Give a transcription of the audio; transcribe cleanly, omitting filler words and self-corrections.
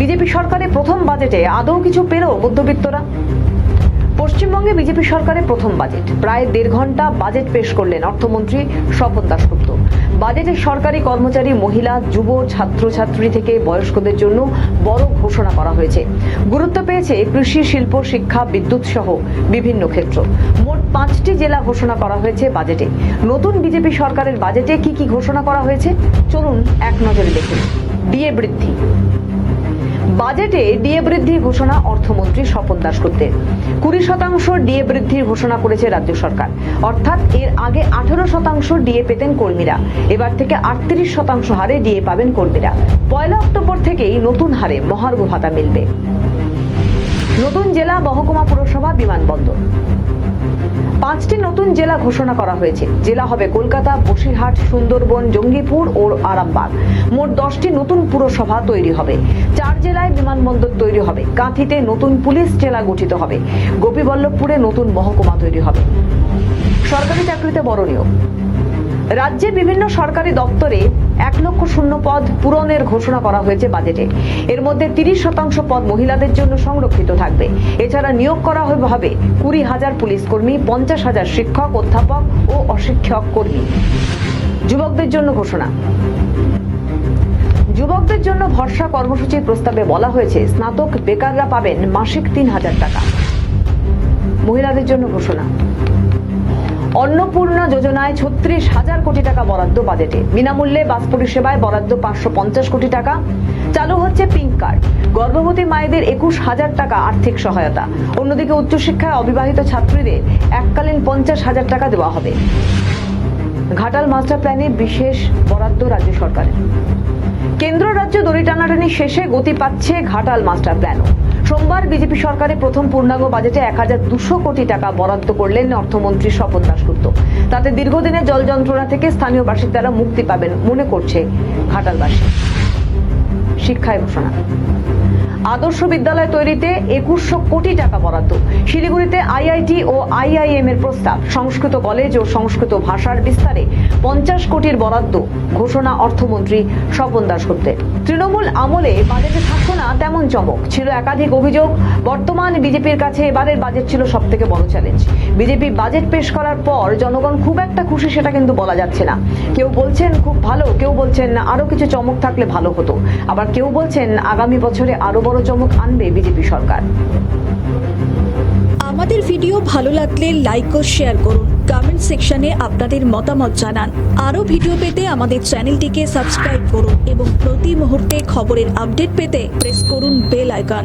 BJP সরকারের প্রথম বাজেটে আদৌ কিছু পেল মধ্যবিত্তরা? পশ্চিমবঙ্গে বিজেপি সরকারের প্রথম বাজেট, প্রায় 1.5 ঘন্টা বাজেট পেশ করলেন অর্থমন্ত্রী স্বপন দাশগুপ্ত। বাজেটে সরকারি কর্মচারী, মহিলা, যুব, ছাত্রছাত্রী থেকে বয়স্কদের জন্য বড় ঘোষণা করা হয়েছে। গুরুত্ব পেয়েছে কৃষি, শিল্প, শিক্ষা, বিদ্যুৎ সহ বিভিন্ন ক্ষেত্র। মোট 5টি জেলা ঘোষণা করা হয়েছে বাজেটে। নতুন বিজেপি সরকারের বাজেটে কি কি ঘোষণা করা হয়েছে চলুন এক নজরে দেখুন। ডিএ বৃদ্ধি। বাজেটে ডিএ বৃদ্ধির ঘোষণা অর্থমন্ত্রী স্বপন দাশগুপ্তের। 20% ডিএ বৃদ্ধির ঘোষণা করেছে রাজ্য সরকার। অর্থাৎ এর আগে 18% ডিএ পেতেন কর্মীরা, এবার থেকে 38% হারে ডিএ পাবেন কর্মীরা। 1 অক্টোবর থেকেই নতুন হারে মহার্ঘ ভাতা মিলবে। নতুন জেলা, মহকুমা, পুরসভা, বিমানবন্দর। 5টি নতুন জেলা ঘোষণা করা হয়েছে। জেলা হবে কলকাতা, বসিরহাট, সুন্দরবন, জঙ্গিপুর ও আরামবাগ। মোট 10টি নতুন পুরসভা তৈরি হবে। 4 জেলায় বিমানবন্দর তৈরি হবে। কাঁথিতে নতুন পুলিশ জেলা গঠিত হবে। গোপীবল্লভপুরে নতুন মহকুমা তৈরি হবে। সরকারি চাকরিতে বড় নিয়োগ। রাজ্যে বিভিন্ন সরকারি দপ্তরে 1 লক্ষ শূন্য পদ পূরণের ঘোষণা করা হয়েছে বাজেটে। এর মধ্যে 30% পদ মহিলাদের জন্য সংরক্ষিত থাকবে। এছাড়া নিয়োগ করা হবে 20,000 পুলিশ কর্মী, 50,000 শিক্ষক, অধ্যাপক ও অশিক্ষক কর্মী। যুবকদের জন্য ঘোষণা। যুবকদের জন্য ভরসা কর্মসূচির প্রস্তাবে বলা হয়েছে স্নাতক বেকাররা পাবেন মাসিক 3,000 টাকা। মহিলাদের জন্য ঘোষণা। অন্নপূর্ণা যোজনায় 36,000 কোটি টাকা বরাদ্দ বাজেটে। বিনামূল্যে বাস পরিষেবায় বরাদ্দ 550 কোটি টাকা। চালু হচ্ছে পিঙ্ক কার্ড। গর্ভবতী মায়েদের 21,000 টাকা আর্থিক সহায়তা। অন্যদিকে উচ্চশিক্ষায় অবিবাহিত ছাত্রীদের এককালীন 50,000 টাকা দেওয়া হবে। ঘাটাল মাস্টার প্ল্যানে বিশেষ বরাদ্দ রাজ্য সরকারের। কেন্দ্র রাজ্য দড়ি টানাটানি শেষে গতি পাচ্ছে ঘাটাল মাস্টার প্ল্যানও। সোমবার বিজেপি সরকারের প্রথম পূর্ণাঙ্গ বাজেটে 1,200 কোটি টাকা বরাদ্দ করলেন অর্থমন্ত্রী স্বপন দাশগুপ্ত। তাতে দীর্ঘদিনের জল যন্ত্রণা থেকে স্থানীয় বাসিন্দারা মুক্তি পাবেন মনে করছে ঘাটালবাসী। শিক্ষায় ঘোষণা। আদর্শ বিদ্যালয় তৈরিতে 2100 কোটি টাকা বরাদ্দ। শিলিগুড়িতে আইআইটি ও আইআইএম এর প্রস্তাব। সংস্কৃত কলেজ ও সংস্কৃত ভাষার বিস্তারে 50 কোটির বরাদ্দ ঘোষণা অর্থমন্ত্রী স্বপন দাশগুপ্তের। তৃণমূল আমলে বাজেটে থাকতো না তেমন চমক, ছিল একাধিক অভিযোগ। বর্তমান বিজেপির কাছে এবারের বাজেট ছিল সবথেকে বড় চ্যালেঞ্জ। বিজেপি বাজেট পেশ করার পর জনগণ খুব একটা খুশি সেটা কিন্তু বলা যাচ্ছে না। কেউ বলছেন খুব ভালো, কেউ বলছেন আরো কিছু চমক থাকলে ভালো হতো, আবার কেউ বলছেন আগামী বছরে আরো বড় চমক আনবে বিজেপি সরকার। আমাদের ভিডিও ভালো লাগলে লাইক ও শেয়ার করুন। কমেন্ট সেকশনে আপনাদের মতামত জানান। আরও ভিডিও পেতে আমাদের চ্যানেলটিকে সাবস্ক্রাইব করুন এবং প্রতি মুহূর্তে খবরের আপডেট পেতে প্রেস করুন বেল আইকন।